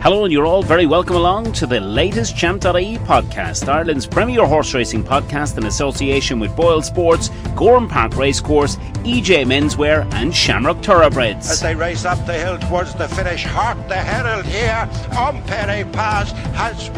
Hello, and you're all very welcome along to the latest Champ.ie podcast, Ireland's premier horse racing podcast in association with Boyle Sports, Gorham Park Racecourse, EJ Menswear and Shamrock Thoroughbreds. As they race up the hill towards the finish, Hart the Herald here on Perry Pass has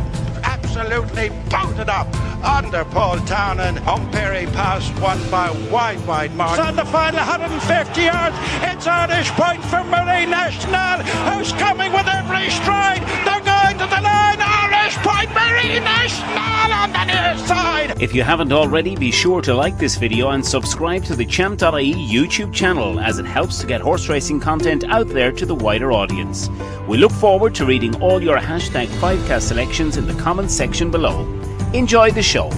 absolutely bolted up under Punchestown, and Perry Pass won by wide margin. On the final 150 yards, it's Irish Point for Marie National, who's coming with every stride. They're going to the line. Irish Point, Marie National on the near side. If you haven't already, be sure to like this video and subscribe to the Champ.ie YouTube channel, as it helps to get horse racing content out there to the wider audience. We look forward to reading all your hashtag 5cast selections in the comments section below. Enjoy the show.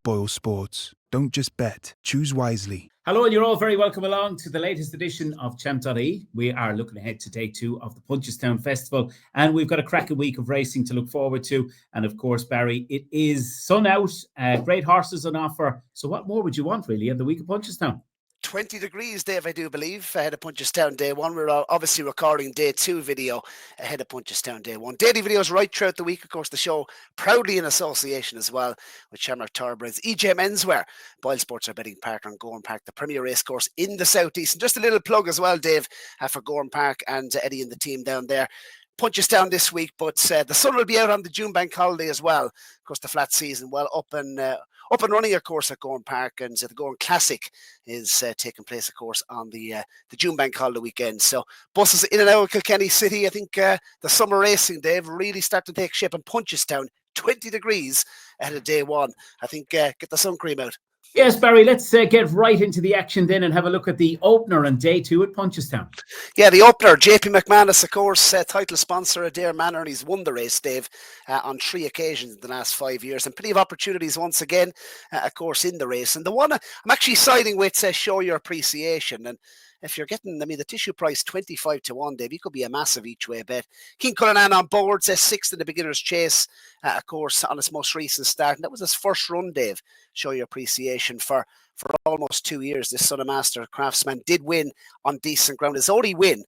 Boyle Sports. Don't just bet. Choose wisely. Hello, and you're all very welcome along to the latest edition of Champ.ie. We are looking ahead to day 2 of the Punchestown Festival, and we've got a cracking week of racing to look forward to. And of course, Barry, it is sun out, great horses on offer. So what more would you want, really, in the week of Punchestown? 20 degrees, Dave, I do believe, ahead of Punchestown Day 1. We're obviously recording Day 2 video ahead of Punchestown Day 1. Daily videos right throughout the week. Of course, the show proudly in association as well with Shamrock Thoroughbreds, EJ Menswear, Boyle Sports, our betting partner, on Gorham Park, the premier racecourse in the southeast. And just a little plug as well, Dave, for Gorham Park and Eddie and the team down there. Punchestown this week, but the sun will be out on the June bank holiday as well. Of course, the flat season up and running, of course, at Gorham Park, and the Gorham Classic is taking place, of course, on the June bank holiday weekend. So buses in and out of Kilkenny City. I think the summer racing, Dave, really starting to take shape in Punchestown. 20 degrees ahead of day 1. I think get the sun cream out. Yes, Barry, let's get right into the action then and have a look at the opener on day 2 at Punchestown. Yeah, the opener, JP McManus, of course, title sponsor of Dare Manor, and he's won the race, Dave, on 3 occasions in the last 5 years, and plenty of opportunities once again, of course, in the race. And the one I'm actually siding with says show your appreciation. And if you're getting, the tissue price 25 to 1, Dave, you could be a massive each way bet. King Cullinan on board, says 6th in the beginner's chase, of course, on his most recent start. And that was his first run, Dave. Show your appreciation for almost 2 years. This Son of Master Craftsman did win on decent ground. His only win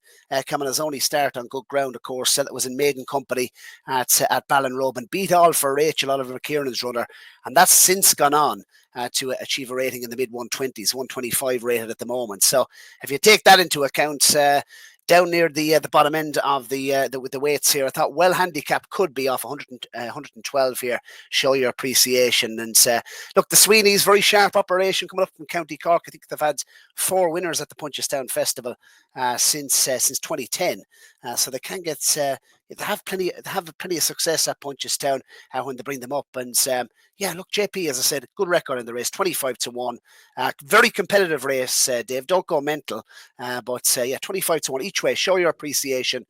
coming his only start on good ground, of course. That was in maiden company at Ballinrobe, and beat all for Rachel Oliver Kieran's runner. And that's since gone on to achieve a rating in the mid-120s, 125 rated at the moment. So if you take that into account, down near the bottom end of with the weights here, I thought well handicapped could be off 112 here. Show your appreciation. And look, the Sweeney's very sharp operation coming up from County Cork. I think they've had 4 winners at the Punchestown Festival since 2010. So they can get they have plenty of success at Punchestown when they bring them up. And yeah, look, JP, as I said, good record in the race, 25 to 1. Very competitive race, Dave. Don't go mental. But yeah, 25 to 1 each way. Show your appreciation.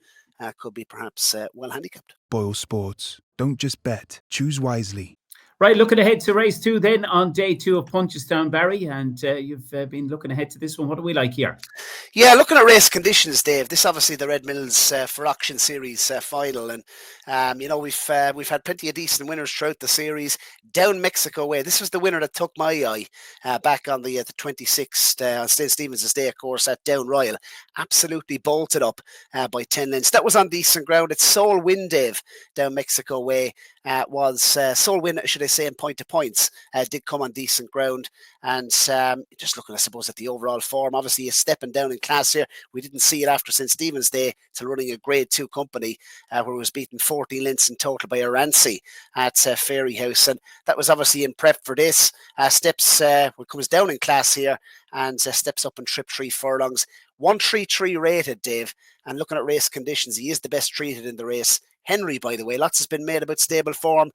Could be perhaps well handicapped. Boyle Sports. Don't just bet. Choose wisely. Right, looking ahead to race 2 then on day 2 of Punchestown, Barry, and you've been looking ahead to this one. What do we like here? Yeah, looking at race conditions, Dave. This obviously the Red Mills for Auction Series final, and we've had plenty of decent winners throughout the series. Down Mexico way, this was the winner that took my eye back on the 26th on St. Stephen's Day, of course, at Down Royal. Absolutely bolted up by 10 lengths. That was on decent ground. It's sole win, Dave, Down Mexico way. Was sole win, should I say, in point to points. Did come on decent ground, and just looking, I suppose, at the overall form. Obviously, he's stepping down in class here. We didn't see it after St. Stephen's Day to running a Grade 2 company, where he was beaten 14 lengths in total by Aranci at Fairy House, and that was obviously in prep for this. Comes down in class here and steps up in trip 3 furlongs. 133 rated, Dave, and looking at race conditions, he is the best treated in the race. Henry, by the way, lots has been made about stable form.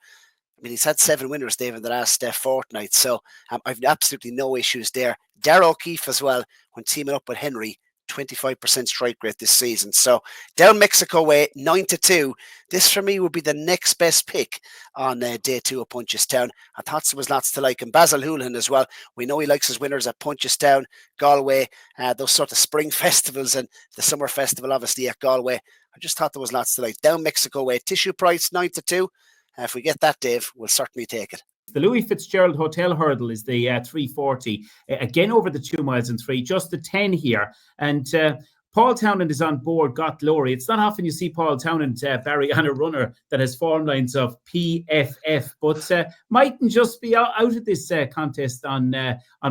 He's had 7 winners, Dave, in the last fortnight, so I've absolutely no issues there. Darragh O'Keefe as well, when teaming up with Henry, 25% strike rate this season. So Down Mexico way, 9 to 2. This for me would be the next best pick on day 2 of Punchestown. I thought there was lots to like. And Basil Houlihan as well. We know he likes his winners at Punchestown, Galway, those sort of spring festivals, and the summer festival obviously at Galway. I just thought there was lots to like. Down Mexico way, tissue price 9 to 2. If we get that, Dave, we'll certainly take it. The Louis Fitzgerald Hotel Hurdle is the 340. Again, over the 2 miles and 3, just the 10 here. And Paul Townend is on board, Got Glory. It's not often you see Paul Townend, Barry, on a runner that has form lines of PFF, but mightn't just be out of this contest on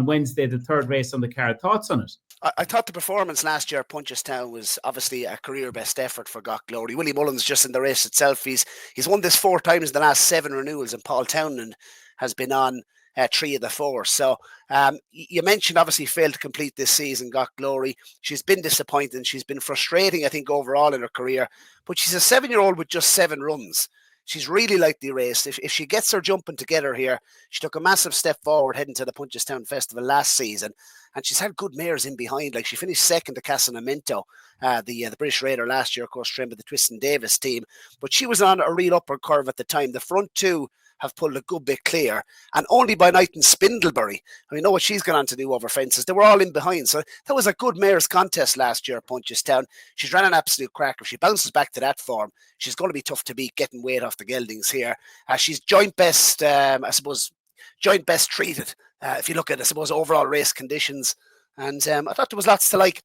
Wednesday, the third race on the card. Thoughts on it? I thought the performance last year at Punchestown was obviously a career best effort for Got Glory. Willie Mullins, just in the race itself, he's won this 4 times in the last 7 renewals, and Paul Townend has been on 3 of the 4. So you mentioned obviously failed to complete this season, Got Glory. She's been disappointing. She's been frustrating, I think, overall in her career. But she's a 7-year-old with just 7 runs. She's really liked the race. If she gets her jumping together here, she took a massive step forward heading to the Punchestown Festival last season, and she's had good mares in behind. Like, she finished second to Casanamento, the British Raider last year, of course, trained by the Twiston Davis team. But she was on a real upward curve at the time. The front 2 have pulled a good bit clear, and only by night in Spindlebury, we know what she's gone on to do over fences. They were all in behind, so that was a good mares contest last year at Punchestown. She's ran an absolute cracker. If she bounces back to that form, she's going to be tough to beat, getting weight off the geldings here. She's joint best, joint best treated, if you look at, I suppose, overall race conditions, and I thought there was lots to like,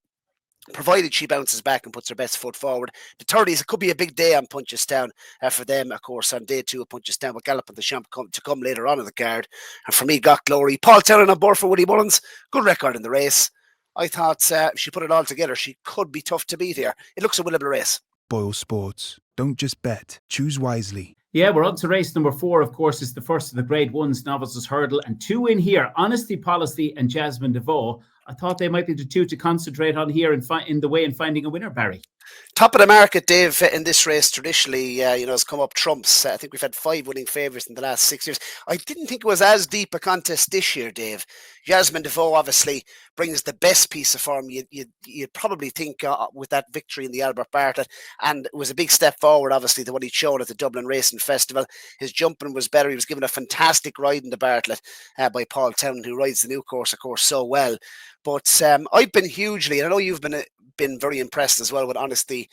provided she bounces back and puts her best foot forward. The 30s, it could be a big day on Punchestown for them, of course, on day 2 of Punchestown, with Gallop and the Champ to come later on in the card. And for me, Got Glory. Paul Townend on board for Willie Mullins. Good record in the race. I thought if she put it all together, she could be tough to beat here. It looks a winnable race. Boyle Sports. Don't just bet. Choose wisely. Yeah, we're on to race number 4, of course. It's the first of the Grade 1s, Novices Hurdle, and 2 in here, Honesty Policy and Jasmine DeVoe. I thought they might be the 2 to concentrate on here in finding a winner, Barry. Top of the market, Dave, in this race traditionally, has come up trumps. I think we've had 5 winning favourites in the last 6 years. I didn't think it was as deep a contest this year, Dave. Jasmine DeVoe obviously brings the best piece of form. You'd probably think with that victory in the Albert Bartlett, and it was a big step forward, obviously, to what he'd shown at the Dublin Racing Festival. His jumping was better. He was given a fantastic ride in the Bartlett by Paul Townend, who rides the new course, of course, so well. But I've been hugely, and I know you've been very impressed as well with Honesty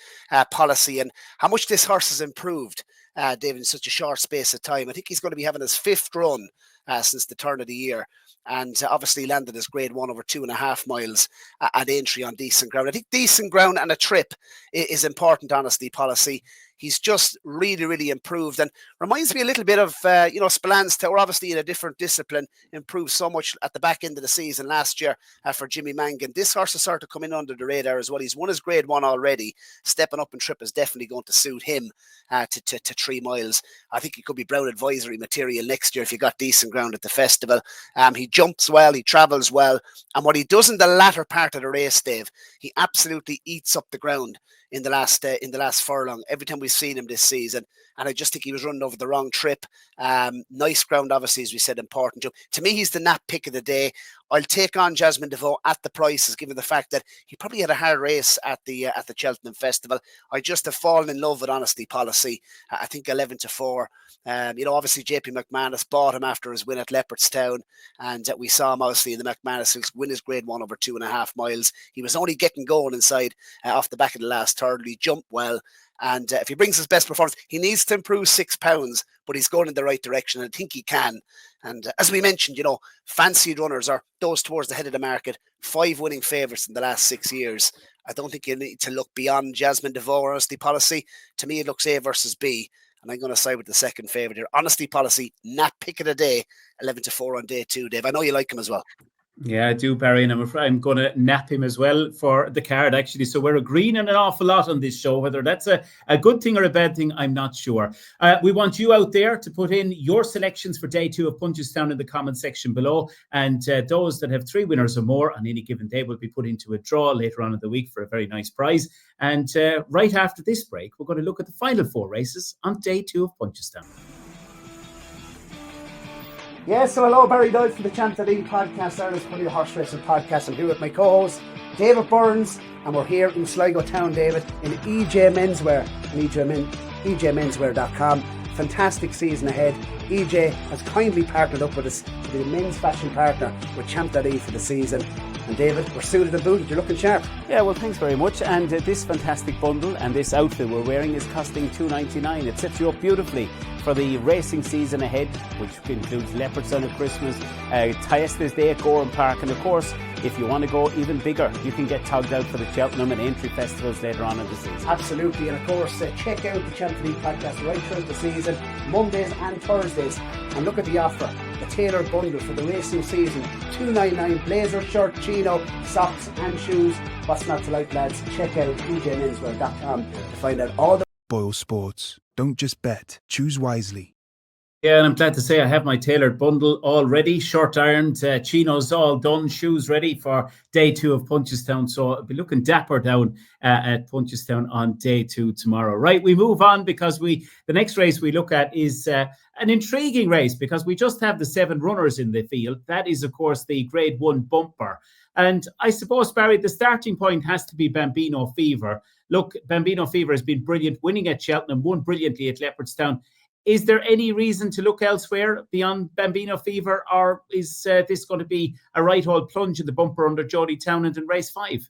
Policy and how much this horse has improved, David, in such a short space of time. I think he's going to be having his 5th run since the turn of the year, and obviously landed his Grade 1 over 2.5 miles at Aintree on decent ground. I think decent ground and a trip is important, Honesty Policy. He's just really, really improved, and reminds me a little bit of, Spillane Tower, obviously in a different discipline, improved so much at the back end of the season last year for Jimmy Mangan. This horse has started to come in under the radar as well. He's won his Grade 1 already. Stepping up and trip is definitely going to suit him to 3 miles. I think he could be Brown advisory material next year if you got decent ground at the festival. He jumps well, he travels well, and what he does in the latter part of the race, Dave, he absolutely eats up the ground in the last furlong every time we've seen him this season, and I just think he was running over the wrong trip. Nice ground, obviously, as we said, important to me. He's the nap pick of the day. I'll take on Jasmine DeVoe at the prices, given the fact that he probably had a hard race at the Cheltenham Festival. I just have fallen in love with Honesty Policy. I think 11-4. Obviously JP McManus bought him after his win at Leopardstown, and we saw him obviously in the McManus win his Grade 1 over 2.5 miles. He was only getting going inside off the back of the last third. He jumped well. And if he brings his best performance, he needs to improve 6 pounds, but he's going in the right direction. I think he can. And as we mentioned, fancied runners are those towards the head of the market. 5 winning favourites in the last 6 years. I don't think you need to look beyond Jasmine DeVoe or Honesty Policy. To me, it looks A versus B. And I'm going to side with the second favourite here. Honesty Policy, nap pick of the day, 11-4 on day 2, Dave. I know you like him as well. Yeah, I do, Barry, and I'm afraid I'm going to nap him as well for the card, actually. So we're agreeing on an awful lot on this show. Whether that's a good thing or a bad thing, I'm not sure. We want you out there to put in your selections for day 2 of Punchestown in the comment section below. And those that have 3 winners or more on any given day will be put into a draw later on in the week for a very nice prize. And right after this break, we're going to look at the final 4 races on day 2 of Punchestown. Yes, so hello, Barry Doyle from the Champ.ie podcast, Ireland's premier horse racing podcast. I'm here with my co-host, David Byrnes, and we're here in Sligo Town, David, in EJ Menswear, and EJMenswear.com. Fantastic season ahead. EJ has kindly partnered up with us to be the men's fashion partner with Champ.ie for the season. And David, we're suited and booted. You're looking sharp. Yeah, well, thanks very much. And this fantastic bundle and this outfit we're wearing is costing $2.99. It sets you up beautifully for the racing season ahead, which includes Leopardstown at Christmas, Thyesda's Day at Gorham Park, and of course if you want to go even bigger, you can get togged out for the Cheltenham and Aintree festivals later on in the season. Absolutely, and of course, check out the Champ.ie podcast right throughout the season, Mondays and Thursdays, and look at the offer, the tailored bundle for the racing season, $2.99 blazer, shirt, chino, socks and shoes. What's not to like, lads? Check out ejmenswear.com to find out all the Boyle Sports. Don't just bet, choose wisely. Yeah, and I'm glad to say I have my tailored bundle all ready, short ironed, chinos all done, shoes ready for day 2 of Punchestown. So I'll be looking dapper down at Punchestown on day 2 tomorrow. Right, we move on because the next race we look at is an intriguing race because we just have the 7 runners in the field. That is, of course, the Grade 1 bumper. And I suppose, Barry, the starting point has to be Bambino Fever. Look, Bambino Fever has been brilliant, winning at Cheltenham, won brilliantly at Leopardstown. Is there any reason to look elsewhere beyond Bambino Fever, or is this going to be a right old plunge in the bumper under Jodie Townend in race 5?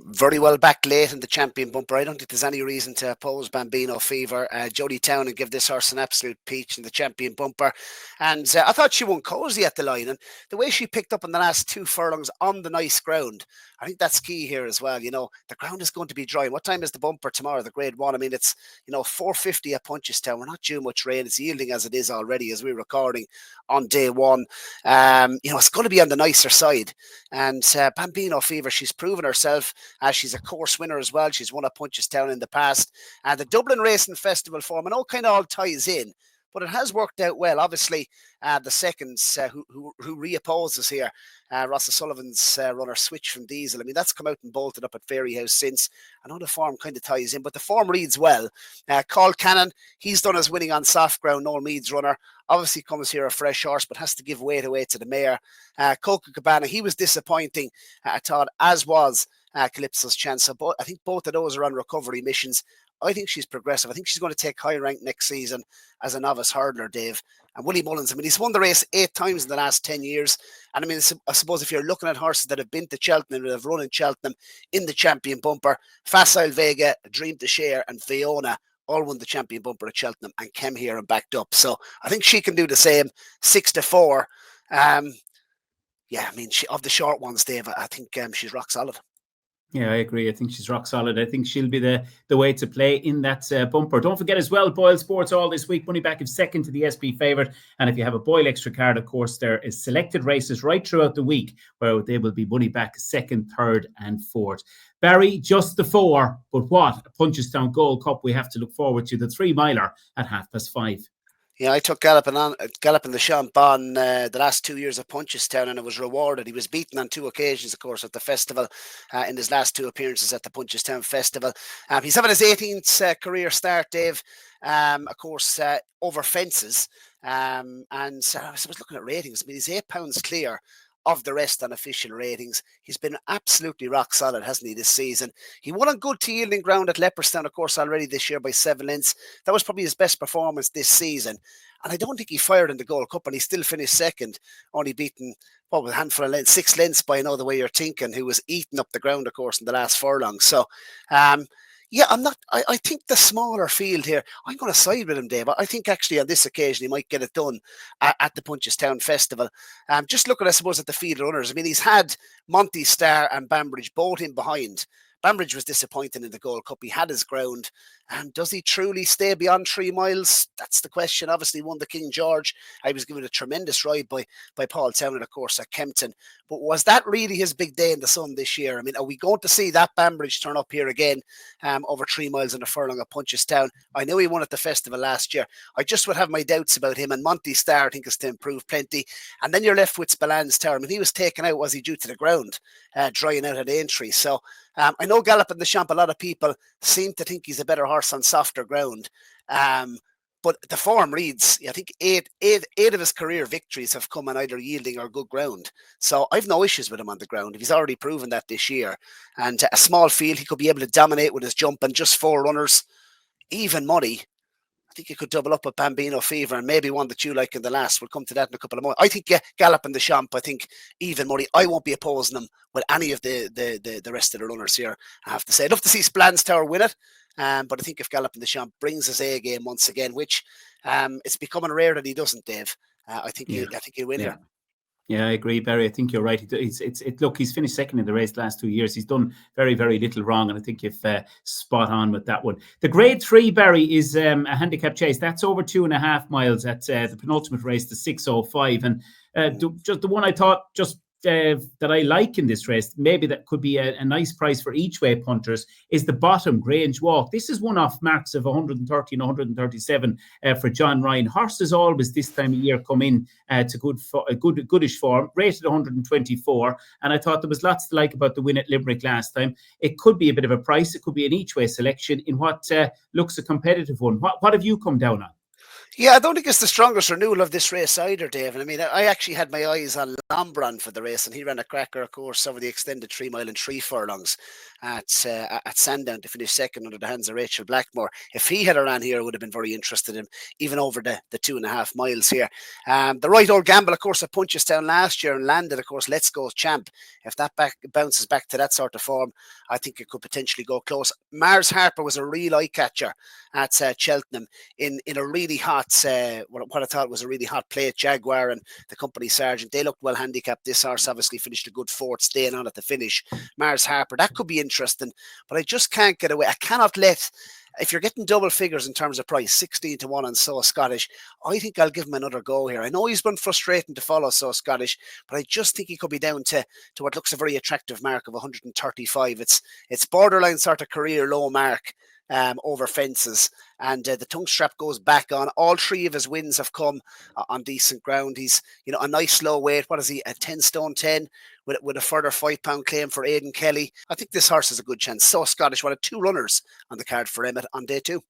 Very well back late in the champion bumper. I don't think there's any reason to oppose Bambino Fever. Jodie Townend give this horse an absolute peach in the champion bumper. And I thought she won cosy at the line. And the way she picked up in the last 2 furlongs on the nice ground, I think that's key here as well. You know, the ground is going to be dry. What time is the bumper tomorrow, the Grade 1? I mean, it's, 4:50 at Punchestown. We're not due much rain. It's yielding as it is already as we're recording on day 1. It's going to be on the nicer side. And Bambino Fever, she's proven herself. She's a course winner as well. She's won at Punchestown in the past. The Dublin Racing Festival form, I know kind of all ties in, but it has worked out well. Obviously, the seconds who reopposes here, Ross O'Sullivan's runner switch from Diesel. I mean, that's come out and bolted up at Fairyhouse since. I know the form kind of ties in, but the form reads well. Carl Cannon, he's done his winning on soft ground. Noel Meade's runner obviously comes here a fresh horse, but has to give weight away to the mare. Coca Cabana, he was disappointing, I thought, as was Calypso's Chance. So I think both of those are on recovery missions. I think she's progressive. I think she's going to take high rank next season as a novice hurdler, Dave. And Willie Mullins, I mean, he's won the race 8 times in the last 10 years. And I mean, I suppose if you're looking at horses that have been to Cheltenham, that have run in Cheltenham in the champion bumper, Facile Vega, Dream to Share, and Fiona all won the champion bumper at Cheltenham and came here and backed up. So I think she can do the same. 6-4. Yeah, I mean, of the short ones, Dave, I think she's rock solid. Yeah, I agree. I think she's rock solid. I think she'll be the way to play in that bumper. Don't forget as well, Boyle Sports all this week. Money back if second to the SP favourite. And if you have a Boyle extra card, of course, there is selected races right throughout the week where they will be money back 2nd, 3rd and 4th. Barry, just the 4, but what? A Punchestown Gold Cup we have to look forward to. The 3-miler at 5:30. Yeah, I took Galloping the Champ on the last 2 years of Punchestown, and it was rewarded. He was beaten on 2 occasions, of course, at the festival in his last 2 appearances at the Punchestown Festival. He's having his 18th career start, Dave, of course, over fences. And I was looking at ratings. I mean, he's £8 clear of the rest on official ratings. He's been absolutely rock solid, hasn't he, this season? He won on good yielding ground at Leopardstown, of course, already this year by 7 lengths. That was probably his best performance this season. And I don't think he fired in the Gold Cup, and he still finished second, only beaten, with a handful of lengths, 6 lengths by the way you're thinking, who was eating up the ground, of course, in the last furlong. So, yeah, I think the smaller field here, I'm going to side with him, Dave. I think actually on this occasion he might get it done at the Punchestown Festival. Just looking, I suppose, at the field runners. I mean, he's had Monty Star and Bambridge both in behind. Bambridge was disappointing in the Gold Cup. He had his ground. And does he truly stay beyond 3 miles? That's the question. Obviously, won the King George. I was given a tremendous ride by Paul Townend, of course, at Kempton. But was that really his big day in the sun this year? I mean, are we going to see that Bambridge turn up here again over 3 miles in a furlong at Punchestown? I know he won at the festival last year. I just would have my doubts about him. And Monty Star, I think, is to improve plenty. And then you're left with Spallan's Tower. I mean, he was taken out, was he, due to the ground, drying out at Aintree. So I know Galloping the Champ, a lot of people seem to think he's a better horse on softer ground. But the form reads, I think eight of his career victories have come on either yielding or good ground. So I've no issues with him on the ground. He's already proven that this year. And a small field, he could be able to dominate with his jump, and just 4 runners, even money. I think he could double up with Bambino Fever and maybe one that you like in the last. We'll come to that in a couple of more. I think Galloping the Champ, I think even money. I won't be opposing him with any of the rest of the runners here, I have to say. I'd love to see Splan's Tower win it. But I think if Galloping the Champ brings his A game once again, which it's becoming rare that he doesn't, Dave, I think he'll win here. Yeah, I agree, Barry. I think you're right. Look, he's finished second in the race the last 2 years. He's done very, very little wrong, and I think you've spot on with that one. The Grade 3, Barry, is a handicap chase. That's over 2.5 miles at the penultimate race, the 6:05. And just the one I thought that I like in this race, maybe that could be a nice price for each way punters, is the Bottom Grange Walk. This is one off marks of 130 and 137 for John Ryan. Horses always this time of year come in to goodish form, rated 124, and I thought there was lots to like about the win at Limerick last time. It could be a bit of a price. It could be an each way selection in what looks a competitive one. What have you come down on? Yeah, I don't think it's the strongest renewal of this race either, David. I mean, I actually had my eyes on Lombron for the race, and he ran a cracker, of course, over the extended 3 mile and 3 furlongs at Sandown to finish second under the hands of Rachel Blackmore. If he had ran here, I would have been very interested in even over the 2.5 miles here. The right old gamble, of course, at Punchestown last year and landed, of course, Let's Go Champ. If that bounces back to that sort of form, I think it could potentially go close. Mars Harper was a real eye catcher at Cheltenham in a really hot, what I thought was a really hot play at Jaguar and the company sergeant. They looked well handicapped. This horse obviously finished a good fourth, staying on at the finish. Mars Harper, that could be interesting, but I just can't get away. I cannot let, if you're getting double figures in terms of price, 16 to 1 on So Scottish, I think I'll give him another go here. I know he's been frustrating to follow So Scottish, but I just think he could be down to what looks a very attractive mark of 135. It's borderline sort of career low mark over fences, and the tongue strap goes back on. All three of his wins have come on decent ground. He's, a nice low weight. What is he, a 10 stone 10 with a further £5 claim for Aidan Kelly? I think this horse has a good chance. So Scottish, one of 2 runners on the card for him on day 2.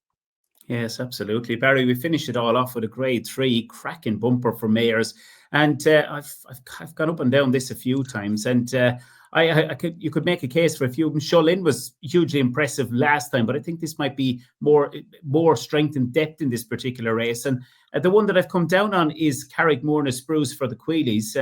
Yes, absolutely, Barry. We finished it all off with a Grade 3 cracking bumper for Mayors, and I've gone up and down this a few times, and you could make a case for a few of them. Sholin was hugely impressive last time, but I think this might be more strength and depth in this particular race. And the one that I've come down on is Carrickmorna Spruce for the Queelies.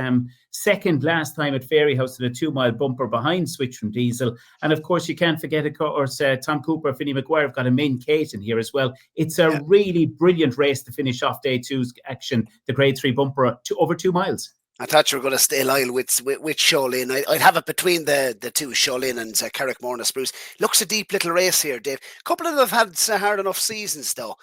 Second last time at Fairyhouse in a 2 mile bumper behind Switch from Diesel. And of course, you can't forget, of course, Tom Cooper, Finney McGuire have got a main Kate in here as well. It's a really brilliant race to finish off day 2's action, the Grade 3 bumper over 2 miles. I thought you were going to stay loyal with Sholin. I'd have it between the two, Sholin and Carrickmorna Spruce. Looks a deep little race here, Dave. A couple of them have had hard enough seasons, though.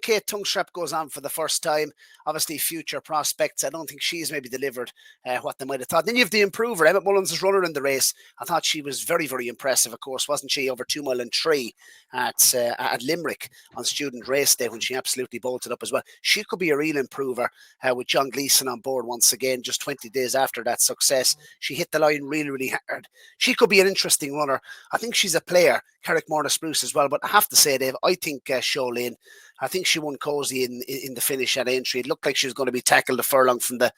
Kate Tongue Strap goes on for the first time. Obviously, future prospects. I don't think she's maybe delivered what they might have thought. Then you have the improver, Emmett Mullins' runner in the race. I thought she was very, very impressive, of course, wasn't she? Over 2 mile and 3 at Limerick on student race day when she absolutely bolted up as well. She could be a real improver with John Gleeson on board once again. Just 20 days after that success, she hit the line really, really hard. She could be an interesting runner. I think she's a player, Carrickmorna Spruce as well. But I have to say, Dave, I think Sholin, I think she won cozy in the finish at Aintree. It looked like she was going to be tackled a furlong from the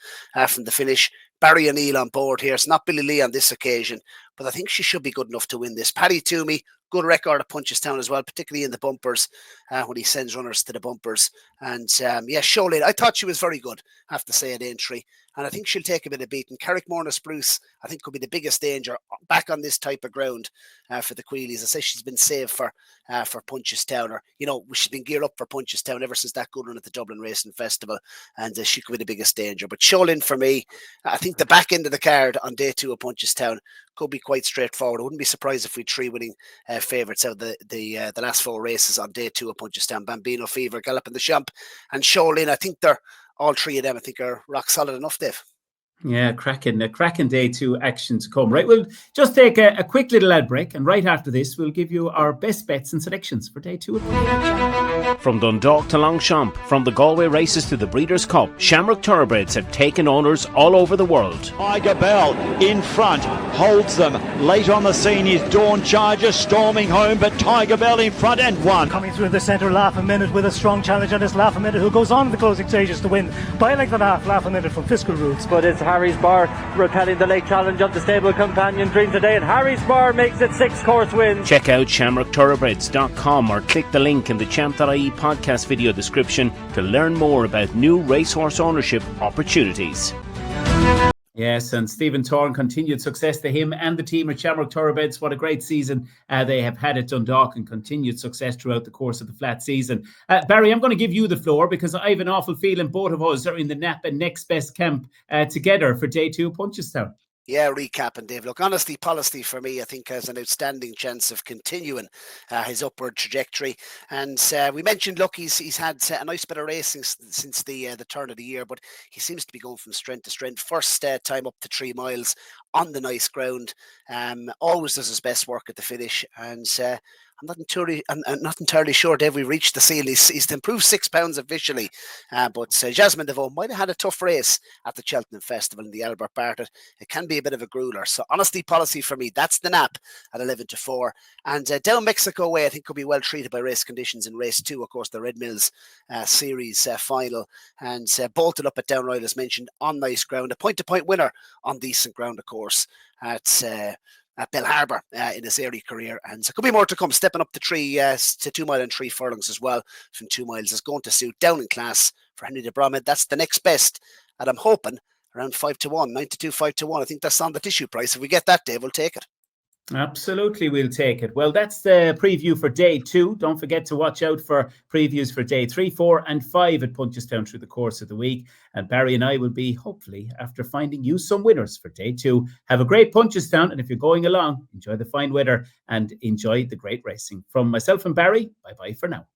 finish. Barry O'Neill on board here. It's not Billy Lee on this occasion, but I think she should be good enough to win this. Paddy Toomey, good record at Punchestown as well, particularly in the bumpers when he sends runners to the bumpers. And Sholin, I thought she was very good, I have to say, at Aintree. And I think she'll take a bit of beating. Carrickmorna Spruce, I think, could be the biggest danger back on this type of ground for the Queelies. I say she's been saved for Punchestown, or she's been geared up for Punchestown ever since that good run at the Dublin Racing Festival, and she could be the biggest danger. But Sholin, for me, I think the back end of the card on day 2 of Punchestown could be quite straightforward. I wouldn't be surprised if we 3 winning favourites out of the last 4 races on day 2 of Punchestown. Bambino Fever, Gallop in the Champ, and Sholin. I think all 3 of them, I think, are rock solid enough, Dave. Yeah, cracking day 2 action to come. Right, we'll just take a quick little ad break, and right after this, we'll give you our best bets and selections for day 2. From Dundalk to Longchamp, from the Galway races to the Breeders' Cup, Shamrock Thoroughbreds have taken owners all over the world. Tiger Bell in front, holds them. Late on the scene is Dawn Charger storming home, but Tiger Bell in front and won. Coming through the centre, Laugh a Minute with a strong challenge on this Laugh a Minute, who goes on in the closing stages to win by a length and a half. Laugh a Minute from Fiscal Roots. But it's Harry's Bar repelling the late challenge of the stable companion Dream Today, and Harry's Bar makes it 6 course wins. Check out shamrockthoroughbreds.com or click the link in the Champ.ie podcast video description to learn more about new racehorse ownership opportunities. Yes, and Stephen Thorne, continued success to him and the team at Shamrock Thoroughbreds. What a great season they have had at Dundalk, and continued success throughout the course of the flat season. Barry, I'm going to give you the floor because I have an awful feeling both of us are in the Napa Next Best Camp together for day 2 Punchestown. Yeah, recapping, Dave. Look, Honesty Policy for me, I think, has an outstanding chance of continuing his upward trajectory. And we mentioned, look, he's had a nice bit of racing since the turn of the year, but he seems to be going from strength to strength. First time up to 3 miles on the nice ground. Always does his best work at the finish. And I'm not entirely sure, Dave, we reached the ceiling. He's improved 6 pounds officially, but Jasmine DeVoe might have had a tough race at the Cheltenham Festival in the Albert Bartlett. It can be a bit of a grueler. So Honesty Policy for me, that's the nap at 11-4. And Down Mexico Way, I think, could be well treated by race conditions in race 2, of course, the Red Mills series final. And bolted up at Down Royal, as mentioned, on nice ground. A point-to-point winner on decent ground, of course, at Bell Harbour in his early career. And there could be more to come, stepping up to 2 mile and 3 furlongs as well from 2 miles is going to suit. Down in class for Henry de Bromhead. That's the next best, and I'm hoping around 5-1, 9-2, 5-1. I think that's on the tissue price. If we get that, Dave, we'll take it. Absolutely, we'll take it. Well, that's the preview for day 2. Don't forget to watch out for previews for day 3, 4 and 5 at Punchestown through the course of the week. And Barry and I will be, hopefully, after finding you some winners for day 2. Have a great Punchestown, and if you're going along, enjoy the fine weather and enjoy the great racing. From myself and Barry, bye-bye for now.